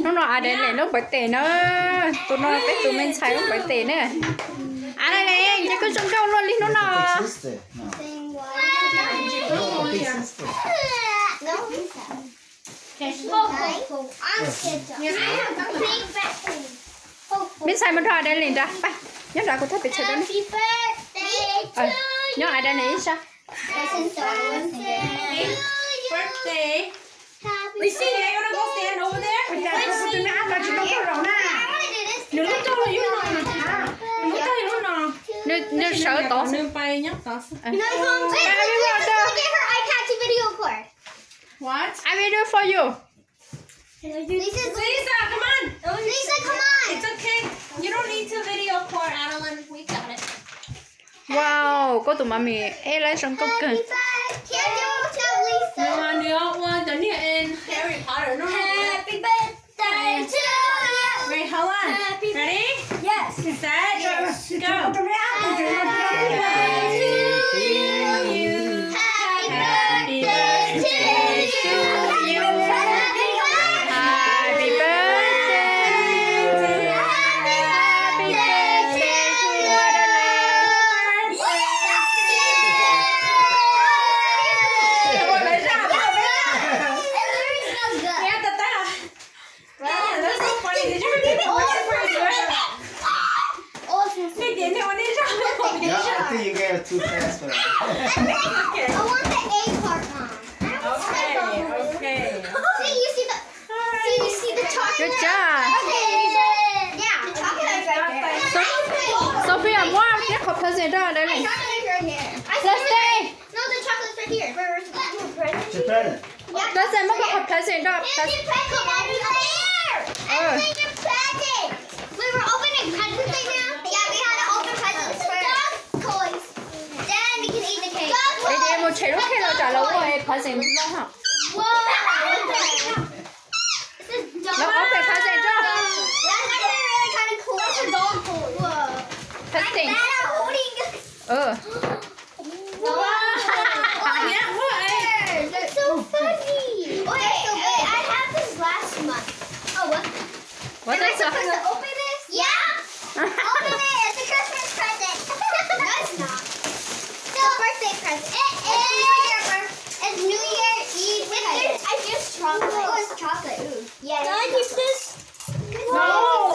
nó à đây này nó bảy tệ nó tụi nó cái tụi mình xài nó bảy tệ nè à đây này cho cái trong câu luôn đi nó biết xài mình ra đây liền ra bay nhớ ra có thể bị chơi đó nhớ ai đây này sao birthday. We see they're gonna go stand over there. Nó sợ tổ. Nó bay nhóc tổ. Get her iPad to video record. What? I will do for you. Lisa, come on. Lisa, come on. It's okay. You don't need to video record, Adeline. We got it. Wow, có tụi mami lấy xong công cần. Harry Potter. No. Happy birthday to you. Wait, hold on. Ready? Yes. Set. Go. Happy birthday to you. Happy birthday to you. Happy birthday. Happy birthday to Yeah, I think you gave it too fast for that. Okay. I want the A part, Mom. Okay. You see the chocolate? Good job. Okay. Yeah, the chocolate's right there. Sophia, more cái hộp present đó đây này. The chocolate's right here. Let's stay. No, the chocolate's right here. Where's the present? The present. Yeah. Let's say mất cái hộp present đó. Come over here. And make your present. We were opening presents right now. Yeah, we had to open presents for dog toys. Then we can eat the cake. Để đi một chế lúc khi nào trả lời rồi present nó hả? Whoa. Nó open present cho. That's actually really kind of cool. That's a dog toy. Whoa. Testing. Like that, I'm holding. Wow. Yeah, what? That's so funny. Wait, I have this last month. Oh, what? What Am I is supposed it? to open this? Yeah. Open it. It's a Christmas present. No, it's not. It's a birthday present. It's New Year Eve. I just chocolate. Oh, it's chocolate. Ooh. Yeah. Can I keep this? No.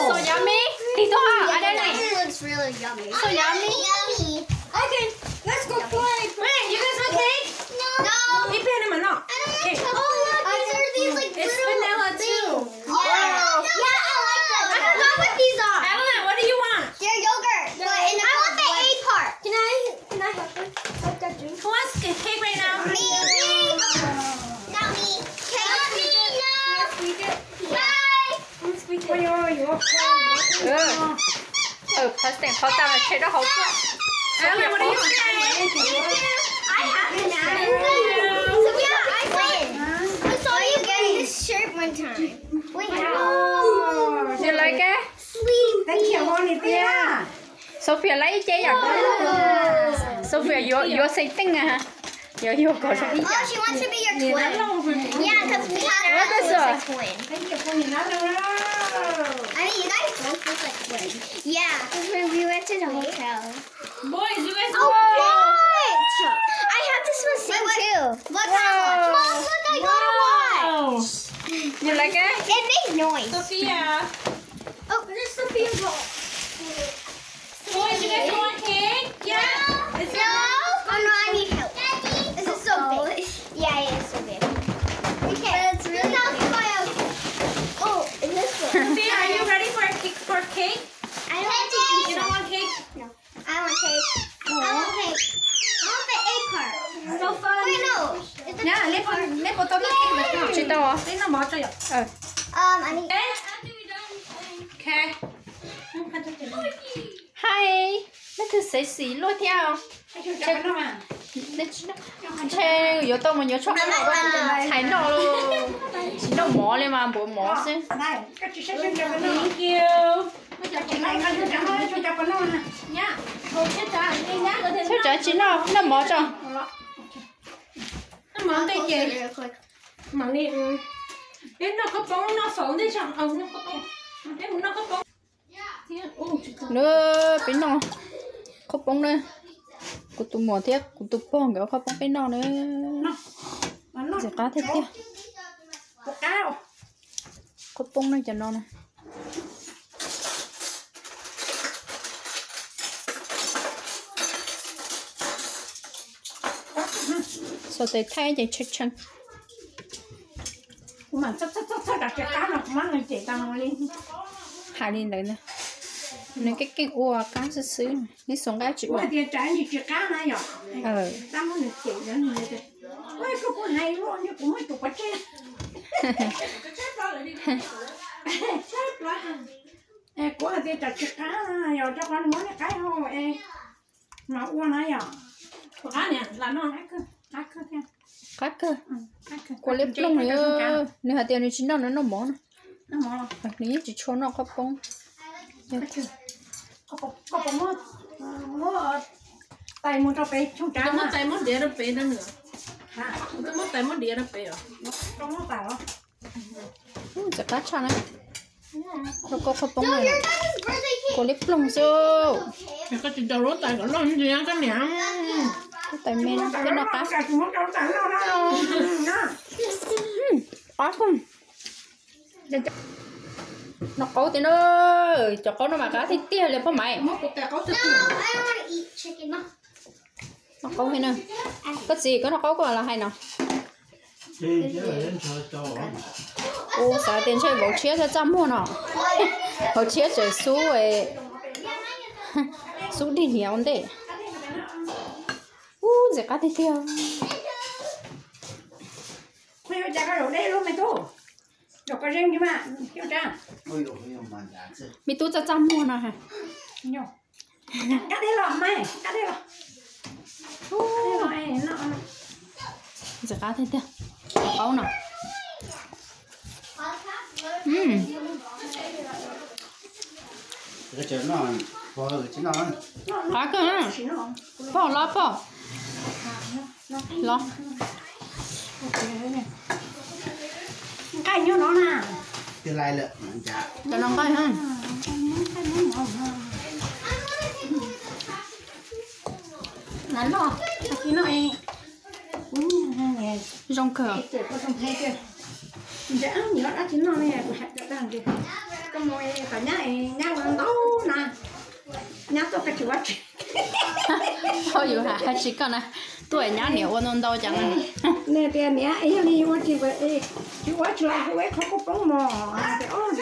So yummy. Dito ha. Ada That ni. looks really yummy. So yummy. Yummy. Okay, let's go play. Wait, you guys want cake? No. Eat banana, no. I don't want chocolate. Oh, these are these like It's little vanilla too. Yeah, yeah, I like them. I don't know what these are. Adeline, what do you want? They're yogurt. But in the I want the A part. Can I help her? Who wants cake right now? Me. Not me. Not me. No. Bye. Presentเขาตามมาเช็ดแล้วเขาก็ Adeline, what do you say? I have it now. Sophia, I win. I saw you getting this shirt one time. Wait, no. You like it? Sweetie. Sophia lấy chế à? Sophia, you're saying à? You're going to be. Oh, she wants to be your twin. Yeah, because we had What is a it? twin. I mean, you guys both look like twins. Yeah, because when we went to the hotel. Boys, you guys Oh, want watch! I have this one too. What kind of watch? Mom, look, I got a watch. You like it? It makes noise. Sophia. Oh, there's Sophia's watch. Boys, you guys want cake? Yeah. No. Oh, no, I need help. This is so big. Yeah, it is so big. Okay. It's really big. Oh, is this one? Sophia, are you ready for cake? I don't want to eat. You don't want cake? No. I want cake. I want cake. I want the A part. So fun. Wait, no. It's the Yeah, lấy một tô nước cake mà Chị đâu à? Lấy nó bỏ cho vậy. I need. Okay. Hi. Nó cứ xí xí lôi theo. Chơi yếu tông mà nhớ cho thái nọ luôn. Chỉ nó mỏ lên mà bố mỏ xem. Thank you. Nha. Sao trả chỉ nó mỏ cho. Nó mỏ tay chị. Mỏ đi. Em nó có bóng nó phỏng đấy chẳng ông nó có bóng. Em nó có bóng. Nữa bên nó khóc bông nữa cụ tụ mùa thiết cụ tụ bông cái khóc bông bên nó nữa giờ cá thế kia khóc bông này cho nó này sau tới thay thì chắc chắn mà chắc đặt cái cá nó mắc này chỉ tăng lên hai lên đấy nè nên cái ua cá sứ sứ này sống cá chịu ua thì trái như chiếc cá này rồi tao muốn được chỉ nữa như thế ôi có con hay luôn nhưng cũng mới tụt bắt chết của thì đặt chiếc cá rồi cho con muốn cái hồ mà ua này rồi cá này là nó cá cơ qua liếp lông này nếu hạt tiền thì chính nó mỏ nó nếu chỉ cho nó khóc bông có mua tay mua cho bé trong cá mua tay mua đĩa nó bé nữa có mua tay mua đĩa nó bé rồi có mua tay khôngจะกัดฉันนะแล้วก็ขบปงเลยก็เล็บลงโซ่แล้วก็จะโดนแต่ก็ร้อนเยอะกันเนี่ยแต่เมนก็นอกกัดอ๋อคุณnó có thì nó cho con nó mà cá thì tia lên có mày nó có hay nè có gì có nó có là hay nào ô sao tiền chơi bộ chia cho trăm luôn à bộ chia rồi số ấy số đi nhiều đấy giờ cá thì tia mày bây giờ cái đồ đây luôn mày tu đồ cái riêng chứ mà hiểu chưa mi tu cho trăm luôn à hả nhổ cái đấy là mày cái đấy là nó giờ cá thì tia bao nào cái chuyện nó phò cái chuyện nó cá cơ ha phò lo cái nhớ nó nè tương lai lợ chả cho nó coi ha nắn nó khi nó ấy rong cờ dạ nhớ đã chín nó này của hạt đang gì cái mồi cả nhà nhà nó nấu nè nhà tôi cái chùa thôi dù hả chỉ cần này tuổi nhá nhiều con đâu chẳng nè tiền nhá ấy đi qua chị vậy chị quá chị lại vậy không có bóng mò thì ô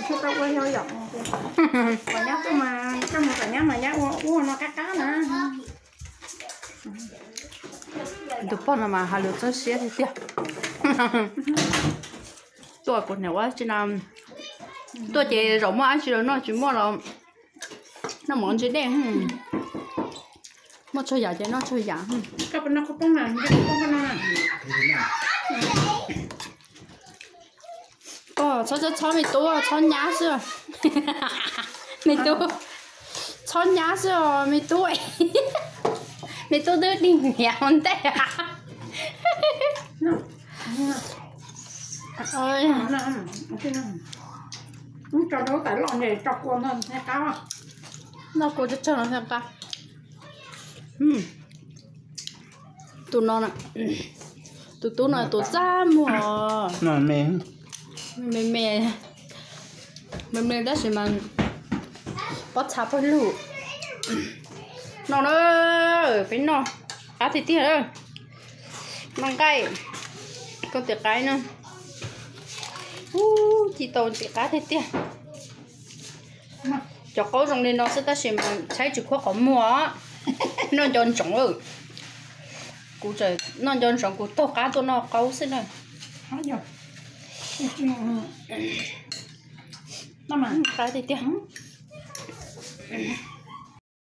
cho tao quay nhau dọc và nhá tôi mà trong một cả nhá mà nhá uống nó cá nè tụi con mà hà lượt cho xía thì tiếc tôi còn nhiều quá chỉ làm tôi chỉ rộng mà anh chỉ nó chỉ mua là nó món chỉ đen mua chơi giả chứ nó chơi giả các bạn nó có bóng nào cái bóng nào cho mày to cho nhá chưa mày to cho nhá chưa mày to mày to đứa đi nhà con té ơi cho đấu tại lon này cho con hơn hay cao nó cố cho nó xem ta tụi nó nè tụi nó tụi cha mùa nó mềm mềm đó thì mà bắt chạp vào lũ nó bên nó cá thịt tia đó mang cây con tiệc cái nữa chỉ tàu tiệc cá thịt tia cho câu trong đây nó sẽ ta xem sai chịu khó có mua nó chọn trồng rồi cú trời nó chọn trồng cú to cá to nó câu xin rồi nó mà cái thì tiếc